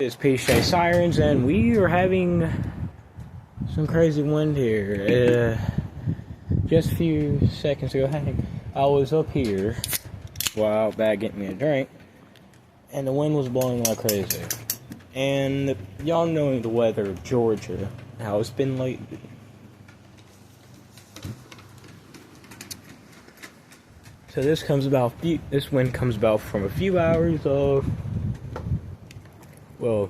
It's PJ Sirens, and we are having some crazy wind here. Just a few seconds ago, I was up here while out back getting me a drink, and the wind was blowing like crazy. And y'all know the weather of Georgia, how it's been lately. So this wind comes about from a few hours of, well,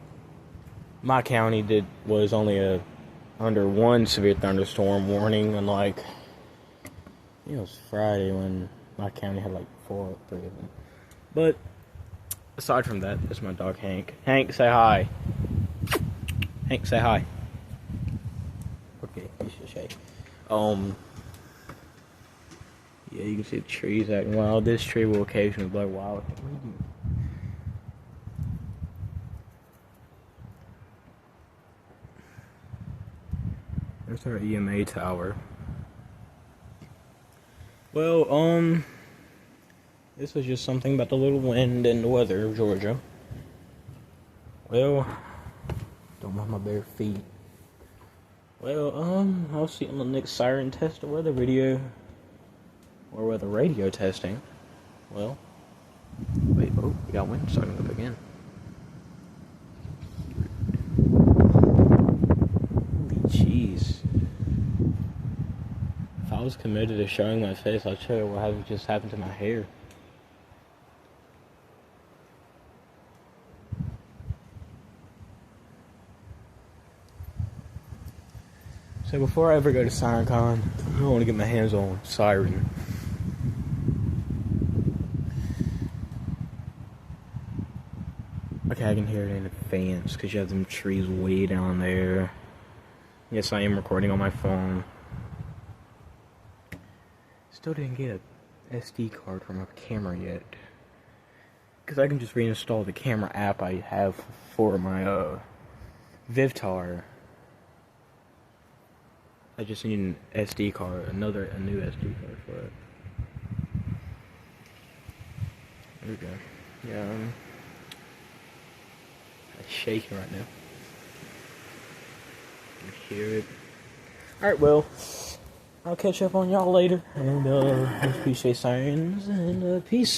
my county was only under one severe thunderstorm warning, and it was Friday when my county had 3 of them. But aside from that, that's my dog Hank. Hank, say hi. Hank, say hi. Okay, he should say. Yeah, you can see the trees acting wild. This tree will occasionally blow wild. There's our EMA tower. Well, this was just something about the little wind and the weather of Georgia. Well, don't mind my bare feet. Well, I'll see you on the next siren test or weather video. Or weather radio testing. Well, wait, we got wind starting up again. Jeez. If I was committed to showing my face, I'd show you what just happened to my hair. So before I ever go to SirenCon, I want to get my hands on Siren. Okay, I can hear it in advance because you have them trees way down there. Yes, I am recording on my phone. Still didn't get a SD card from my camera yet. Because I can just reinstall the camera app I have for my Vivtar. I just need an SD card, a new SD card for it. There we go. Yeah, it's shaking right now. You can hear it. Alright, well, I'll catch up on y'all later. And, PJ Sirens, and, peace.